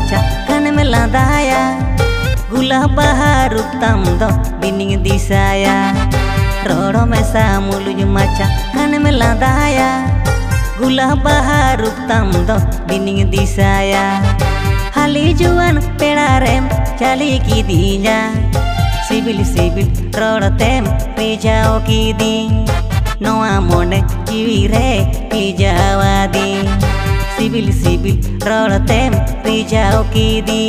macha kan melandaya gula baharu tamdo bining disaya roro mesa muluju macha kan melandaya gula baharu tamdo bining disaya hali juan pedarem chali ki dinya sibil sibil roro tem pijao ki di noa mone jiwire pijawadi sibil sibil roro tem pijao ki di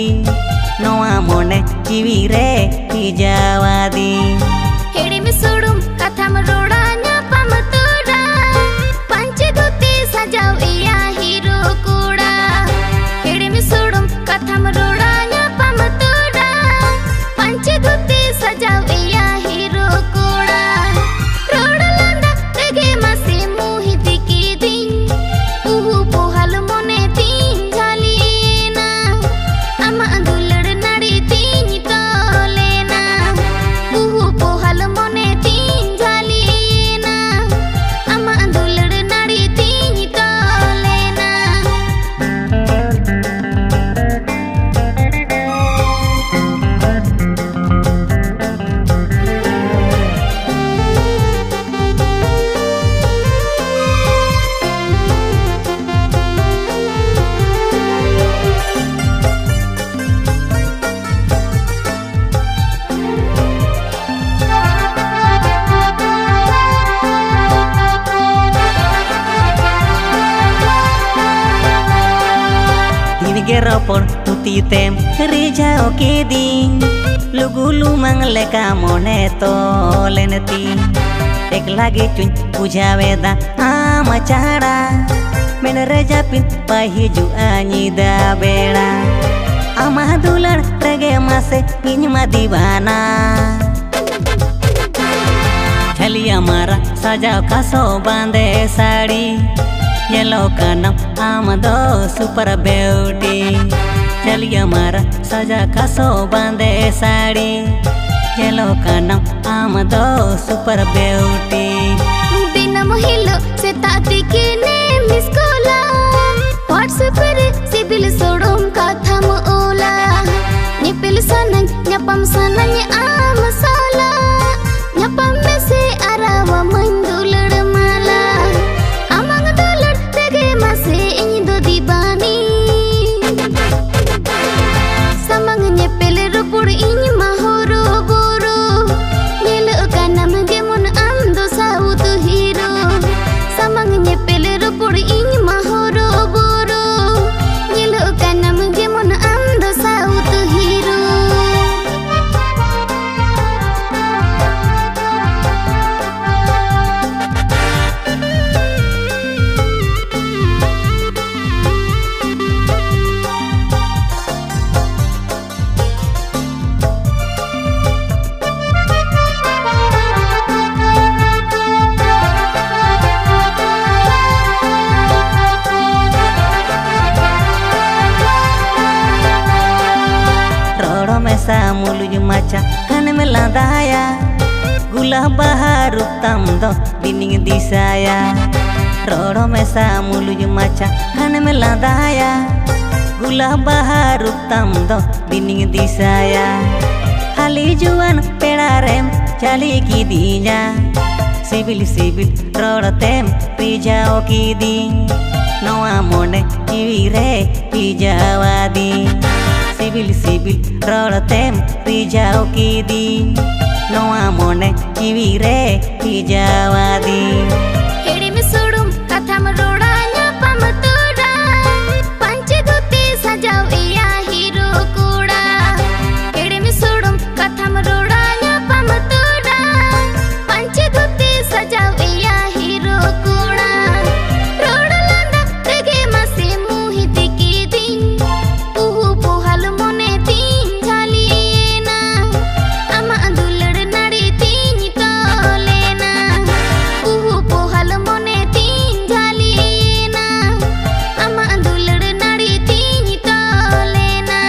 noa mone jiwire pijawadi हेड़ी में सोडुम कथा में रोड़ा न्यापा मतोड़ा पंचे धोती सजाओ इया hero कूड़ा हेड़ी में सोडुम कथा में रोड़ा न्यापा मतोड़ा पंचे धोती सजाओ इया हीरो कूड़ा रोड़ा लंदा तेगे मासे मुही दिकी दिन उहु पोहल मोने तीन झाली ना अमा अंदुलड़ नाड़ी तीन तोले ना उहु पोहल मोने तीन झाली ना अमा अंदुलड़ नाड़ी तीन तोले ना Geropor tuti tem rija oke ding lugulu mangle ka moneto leneti ek lage chun puja veda ama chara men reja pin pahiju ani da beda ama dular rege mase inma divana chaliya mara sajao kaso bande sari yellow का नाम आमदो super beauty चलिए हमारा सजा खासो बांधे sari yellow का नाम आमदो super beauty बिना महिलो से ताती के ने मिसकोला व्हाट्सएप पर सिबिल सोडुम कथा म ओला निपिल सनन न्यापम सनन आम साला न्यापम में से आरावा मंदुलड़ माला amang dollar tege mase indo dibani samang nyepel rupur ini mahoro boro nil kanam gemon amdo sautu hero samang nyepel rupur ini mahoro boro nil kanam gemon amdo sautu hero muluju macha kan melandaya gula baharu tamdo bining disaya roro mesa muluju macha kan melandaya gula baharu tamdo bining disaya hali juan pedarem chali ki dinya sibil sibil roro tem pijao ki di noa mone jiwire pijawadi sibil sibil roro tem pijao ki di noa mone jiwire pijawadi हेड़ी में सोडुम कथा में रोड़ा न्यापा मतोड़ा पंचे धोती सजाओ इया hero कूड़ा हेड़ी में सोडुम कथा में रोड़ा न्यापा मतोड़ा पंचे धोती सजाओ इया हीरो कूड़ा रोड़ा लंदा तेगे मासे मुही दिकी दिन उहु पोहल मोने तीन झाली ना अमा अंदुलड़ नाड़ी तीन तोले ना उहु पोहल मोने तीन झाली ना अमा अंदुलड़ नाड़ी तीन तोले ना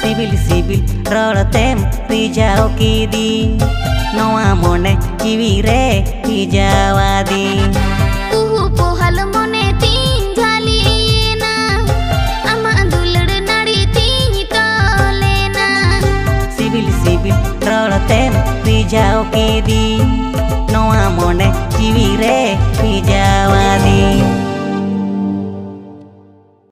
sibil sibil roro tem pijao ki di noa mone jiwire pijawadi उहु पोहल मोने तीन झाली ना अमा अंदुलड़ नाड़ी तीन कीदी नोआ मोने जीवी रे पिजावा